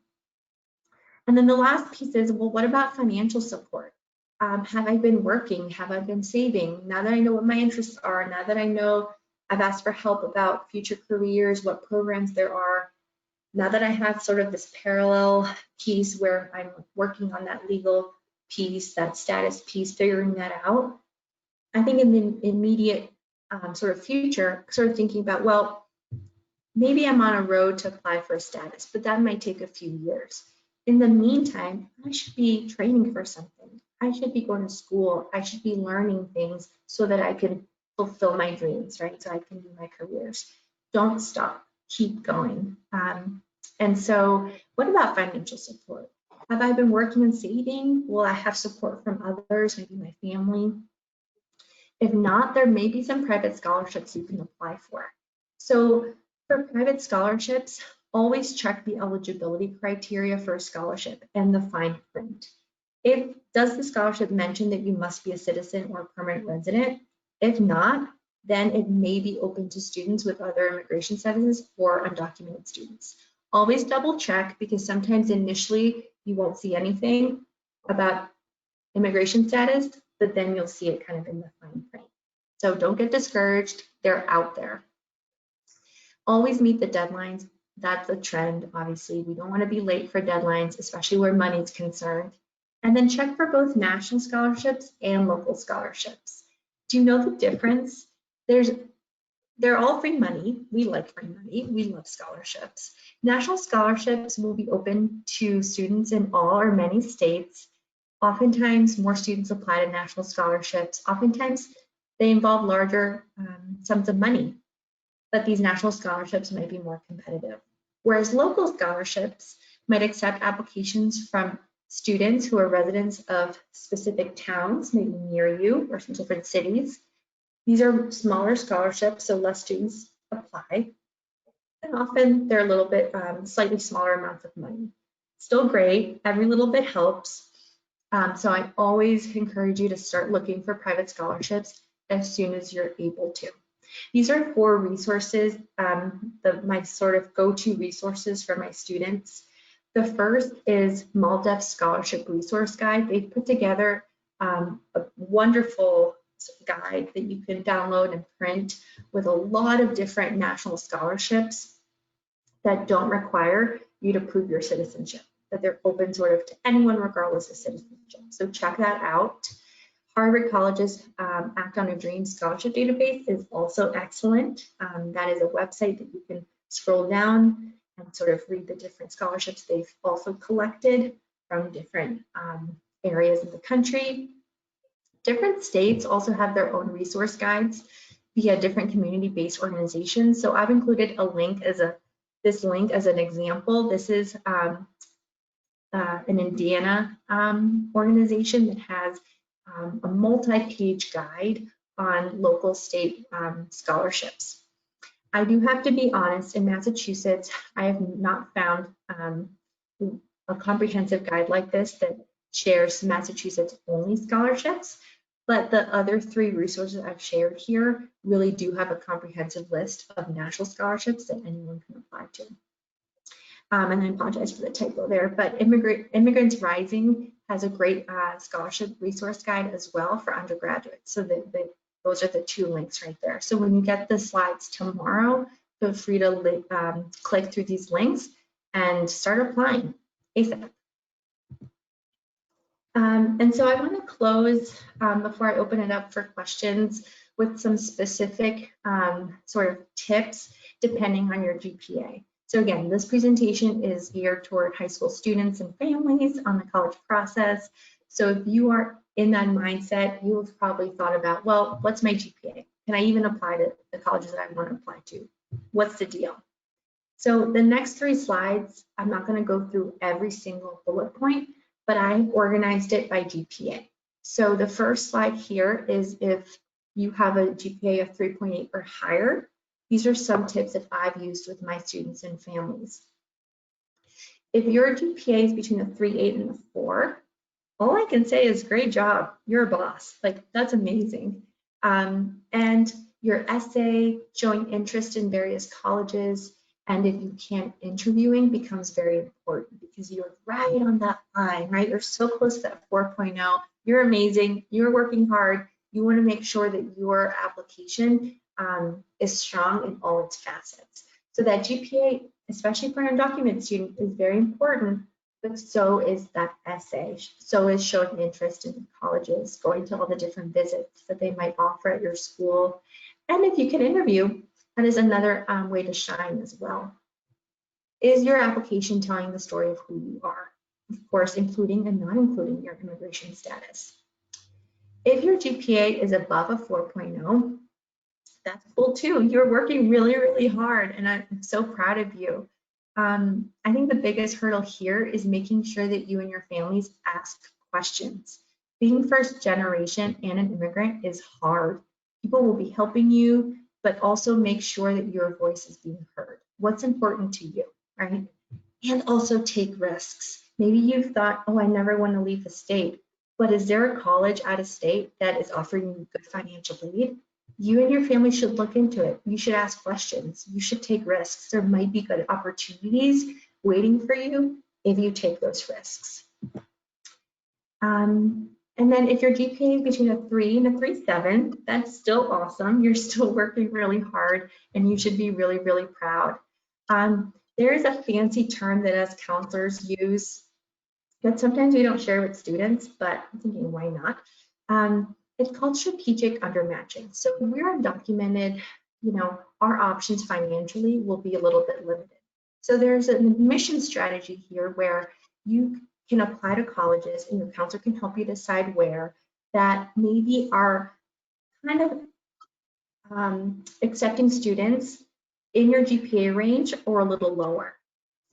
And then the last piece is, well, what about financial support? Have I been working? Have I been saving? Now that I know what my interests are, now that I know I've asked for help about future careers, what programs there are, now that I have sort of this parallel piece where I'm working on that legal piece, that status piece, figuring that out, I think in the immediate sort of future, sort of thinking about, well, maybe I'm on a road to apply for a status, but that might take a few years. In the meantime, I should be training for something. I should be going to school. I should be learning things so that I can fulfill my dreams, right? So I can do my careers. Don't stop, keep going. And so what about financial support? Have I been working and saving? Will I have support from others, maybe my family? If not, there may be some private scholarships you can apply for. So for private scholarships, always check the eligibility criteria for a scholarship and the fine print. Does the scholarship mention that you must be a citizen or permanent resident? If not, then it may be open to students with other immigration statuses or undocumented students. Always double check, because sometimes initially you won't see anything about immigration status, but then you'll see it kind of in the fine print. So don't get discouraged, they're out there. Always meet the deadlines. That's a trend, obviously. We don't want to be late for deadlines, especially where money is concerned. And then check for both national scholarships and local scholarships. Do you know the difference? They're all free money. We like free money. We love scholarships. National scholarships will be open to students in all or many states. Oftentimes, more students apply to national scholarships. Oftentimes, they involve larger sums of money, but these national scholarships might be more competitive. Whereas local scholarships might accept applications from students who are residents of specific towns, maybe near you or some different cities. These are smaller scholarships, so less students apply. And often they're a little bit slightly smaller amounts of money. Still great, every little bit helps. So I always encourage you to start looking for private scholarships as soon as you're able to. These are 4 resources, my sort of go-to resources for my students. The first is MALDEF Scholarship Resource Guide. They've put together a wonderful guide that you can download and print with a lot of different national scholarships that don't require you to prove your citizenship, that they're open sort of to anyone regardless of citizenship. So check that out. Harvard College's Act on a Dream Scholarship Database is also excellent. That is a website that you can scroll down and sort of read the different scholarships they've also collected from different areas of the country. Different states also have their own resource guides via different community-based organizations. So I've included a link this link as an example. This is an Indiana organization that has a multi-page guide on local state scholarships. I do have to be honest, in Massachusetts, I have not found a comprehensive guide like this that shares Massachusetts only scholarships, but the other 3 resources I've shared here really do have a comprehensive list of national scholarships that anyone can apply to. And I apologize for the typo there, but Immigrants Rising has a great scholarship resource guide as well for undergraduates. So those are the 2 links right there. So when you get the slides tomorrow, feel free to click through these links and start applying ASAP. And so I want to close before I open it up for questions with some specific sort of tips depending on your GPA. So again, this presentation is geared toward high school students and families on the college process. So if you are in that mindset, you have probably thought about, well, what's my GPA? Can I even apply to the colleges that I want to apply to? What's the deal? So the next 3 slides, I'm not going to go through every single bullet point, but I organized it by GPA. So the first slide here is if you have a GPA of 3.8 or higher. These are some tips that I've used with my students and families. If your GPA is between a 3.8 and a 4, all I can say is great job, you're a boss. Like, that's amazing. And your essay showing interest in various colleges, and if you can, interviewing becomes very important because you're right on that line, right? You're so close to that 4.0. You're amazing, you're working hard. You want to make sure that your application is strong in all its facets. So that GPA, especially for an undocumented student, is very important, but so is that essay. So is showing interest in colleges, going to all the different visits that they might offer at your school. And if you can interview, that is another way to shine as well. Is your application telling the story of who you are? Of course, including and not including your immigration status. If your GPA is above a 4.0, that's cool too. You're working really, really hard, and I'm so proud of you. I think the biggest hurdle here is making sure that you and your families ask questions. Being first generation and an immigrant is hard. People will be helping you, but also make sure that your voice is being heard. What's important to you, right? And also take risks. Maybe you've thought, oh, I never want to leave the state, but is there a college out of state that is offering you good financial aid? You and your family should look into it. You should ask questions. You should take risks. There might be good opportunities waiting for you if you take those risks. And And then if your GPA is between a 3 and a 3.7, that's still awesome. You're still working really hard and you should be really, really proud. There is a fancy term that as counselors use that sometimes we don't share with students, but I'm thinking, why not? It's called strategic undermatching. So if we're undocumented, our options financially will be a little bit limited. So there's an admission strategy here where you can apply to colleges and your counselor can help you decide where that maybe are kind of accepting students in your GPA range or a little lower.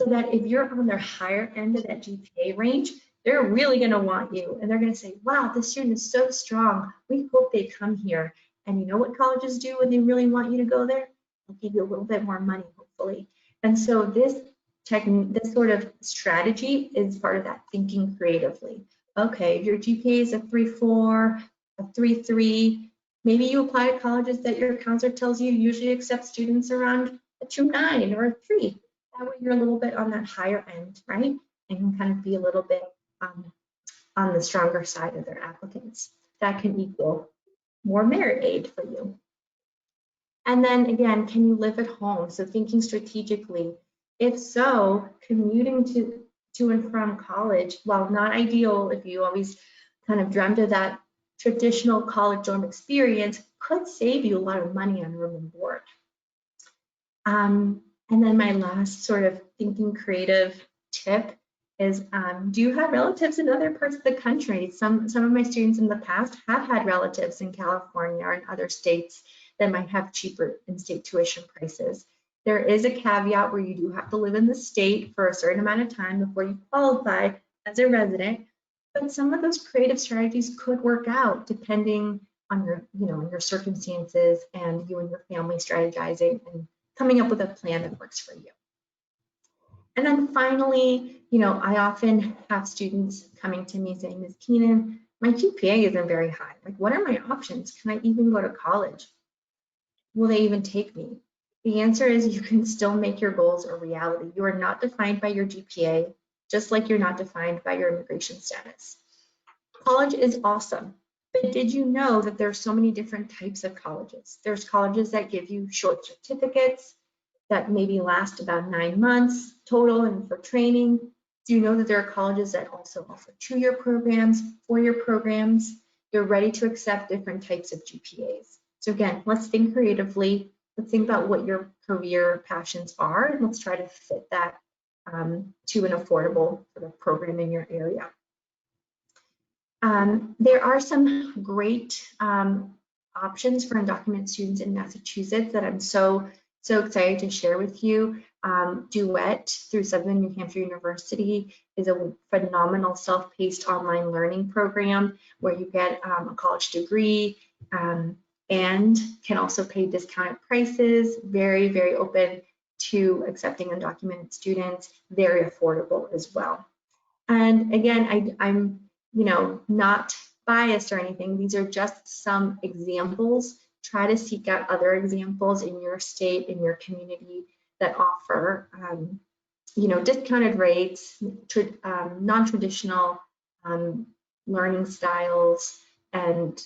So that if you're on their higher end of that GPA range, they're really going to want you and they're going to say, wow, this student is so strong. We hope they come here. And you know what colleges do when they really want you to go there? They'll give you a little bit more money, hopefully. And so this sort of strategy is part of that thinking creatively. Okay, if your GPA is a 3.4, a 3.3, maybe you apply to colleges that your counselor tells you usually accept students around a 2.9 or a 3. That way you're a little bit on that higher end, right? And can kind of be a little bit on the stronger side of their applicants. That can equal more merit aid for you. And then again, can you live at home? So thinking strategically. If so, commuting to and from college, while not ideal if you always kind of dreamt of that traditional college dorm experience, could save you a lot of money on room and board. And then my last sort of thinking creative tip is, do you have relatives in other parts of the country? Some of my students in the past have had relatives in California or in other states that might have cheaper in-state tuition prices. There is a caveat where you do have to live in the state for a certain amount of time before you qualify as a resident, but some of those creative strategies could work out depending on your circumstances and you and your family strategizing and coming up with a plan that works for you. And then finally, I often have students coming to me saying, Ms. Keenan, my GPA isn't very high. Like, what are my options? Can I even go to college? Will they even take me? The answer is you can still make your goals a reality. You are not defined by your GPA, just like you're not defined by your immigration status. College is awesome, but did you know that there are so many different types of colleges? There's colleges that give you short certificates that maybe last about 9 months total and for training. Do you know that there are colleges that also offer 2-year programs, 4-year programs? They're ready to accept different types of GPAs. So again, let's think creatively. Let's think about what your career passions are, and let's try to fit that to an affordable sort of program in your area. There are some great options for undocumented students in Massachusetts that I'm so excited to share with you. Duet through Southern New Hampshire University is a phenomenal self-paced online learning program where you get a college degree and can also pay discounted prices, very, very open to accepting undocumented students, very affordable as well. And again, I'm not biased or anything. These are just some examples. Try to seek out other examples in your state, in your community that offer, discounted rates, non-traditional learning styles, and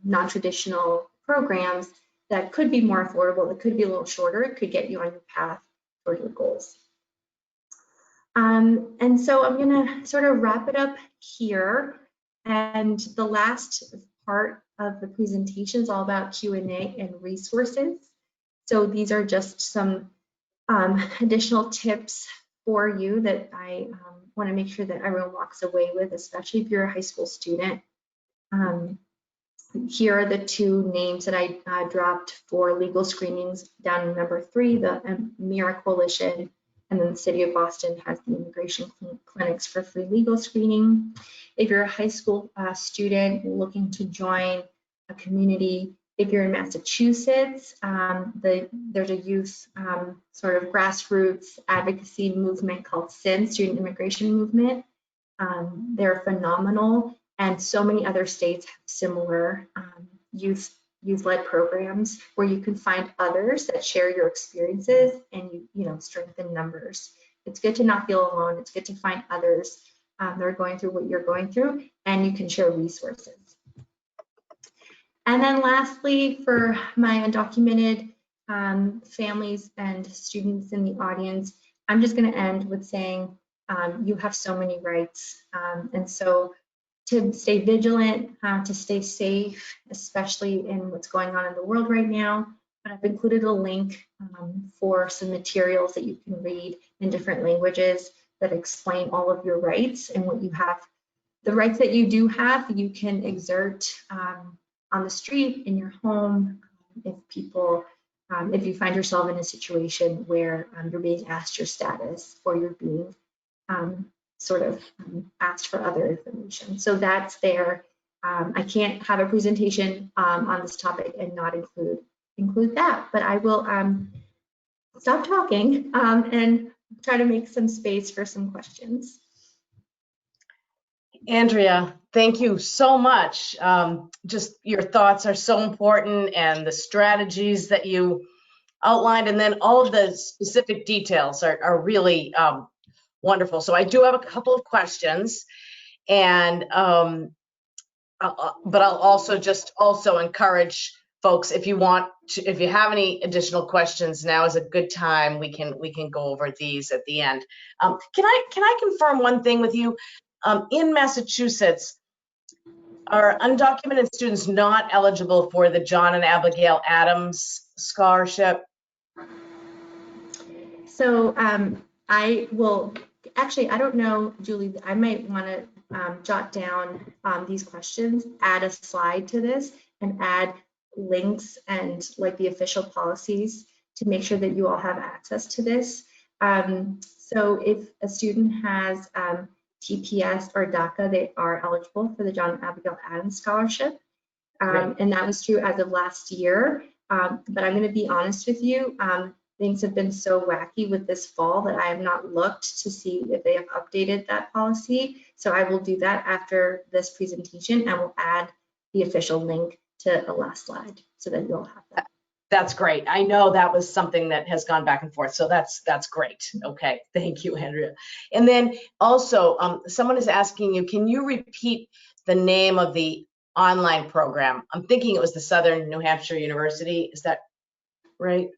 non-traditional programs that could be more affordable, that could be a little shorter, it could get you on your path toward your goals. And so I'm gonna sort of wrap it up here. And the last part of the presentation is all about Q&A and resources. So these are just some additional tips for you that I want to make sure that everyone walks away with, especially if you're a high school student. Here are the 2 names that I dropped for legal screenings down in number 3, the MIRA Coalition, and then the City of Boston has the immigration clinics for free legal screening. If you're a high school student looking to join a community, if you're in Massachusetts, there's a youth sort of grassroots advocacy movement called SIM, Student Immigration Movement. They're phenomenal, and so many other states have similar youth-led programs where you can find others that share your experiences and you strengthen numbers. It's good to not feel alone. It's good to find others that are going through what you're going through and you can share resources. And then lastly, for my undocumented families and students in the audience, I'm just going to end with saying you have so many rights. And so to stay vigilant, to stay safe, especially in what's going on in the world right now. But I've included a link for some materials that you can read in different languages that explain all of your rights and what you have. The rights that you do have, you can exert on the street, in your home, if you find yourself in a situation where you're being asked your status or you're being asked for other information. So that's there. I can't have a presentation on this topic and not include that, but I will stop talking and try to make some space for some questions. Andrea, thank you so much. Just your thoughts are so important, and the strategies that you outlined, and then all of the specific details are really wonderful. So I do have a couple of questions, and but I'll also encourage folks, if you have any additional questions, now is a good time. We can go over these at the end. Can I confirm one thing with you? In Massachusetts, are undocumented students not eligible for the John and Abigail Adams scholarship? So I don't know, Julie, I might want to jot down these questions, add a slide to this, and add links and like the official policies to make sure that you all have access to this. So if a student has TPS or DACA, they are eligible for the John and Abigail Adams scholarship. And that was true as of last year. But I'm going to be honest with you, things have been so wacky with this fall that I have not looked to see if they have updated that policy. So I will do that after this presentation, and we'll add the official link to the last slide so that you'll have that. That's great. I know that was something that has gone back and forth, so that's great. Okay, thank you, Andrea. And then also, someone is asking you, can you repeat the name of the online program? I'm thinking it was the Southern New Hampshire University. Is that right?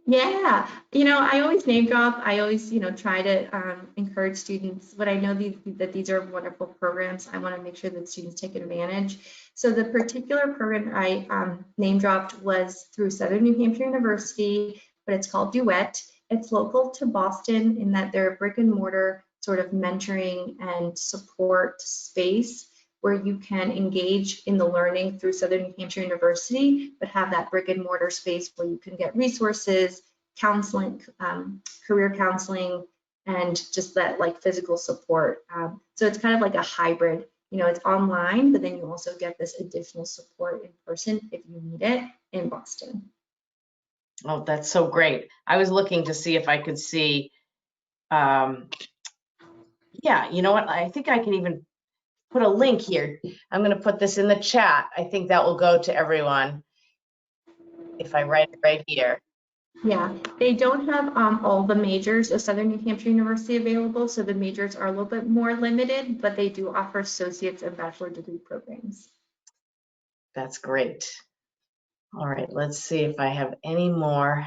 Yeah, I always name drop. I always, try to encourage students, but I know that these are wonderful programs. I want to make sure that students take advantage. So the particular program I name dropped was through Southern New Hampshire University, but it's called Duet. It's local to Boston in that they're a brick and mortar sort of mentoring and support space where you can engage in the learning through Southern New Hampshire University, but have that brick and mortar space where you can get resources, counseling, career counseling, and just that like physical support. So it's kind of like a hybrid, it's online, but then you also get this additional support in person if you need it in Boston. Oh, that's so great. I was looking to see if I could see, yeah, you know what? I think I can even put a link here. I'm going to put this in the chat. I think that will go to everyone if I write it right here. Yeah, they don't have all the majors of Southern New Hampshire University available, so the majors are a little bit more limited, but they do offer associate's and bachelor degree programs. That's great. All right, let's see if I have any more.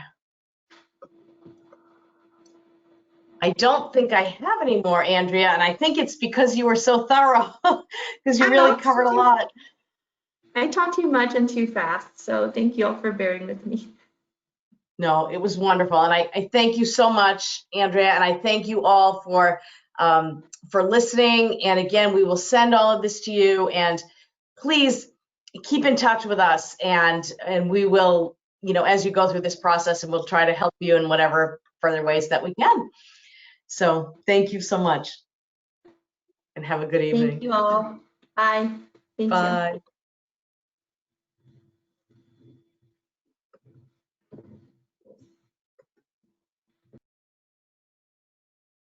I don't think I have any more, Andrea, and I think it's because you were so thorough, because you really covered a lot. I talk too much and too fast, so thank you all for bearing with me. No, it was wonderful, and I thank you so much, Andrea, and I thank you all for listening. And again, we will send all of this to you, and please keep in touch with us, and we will, as you go through this process, and we'll try to help you in whatever further ways that we can. So thank you so much, and have a good evening. Thank you all. Bye. Thank you. Bye.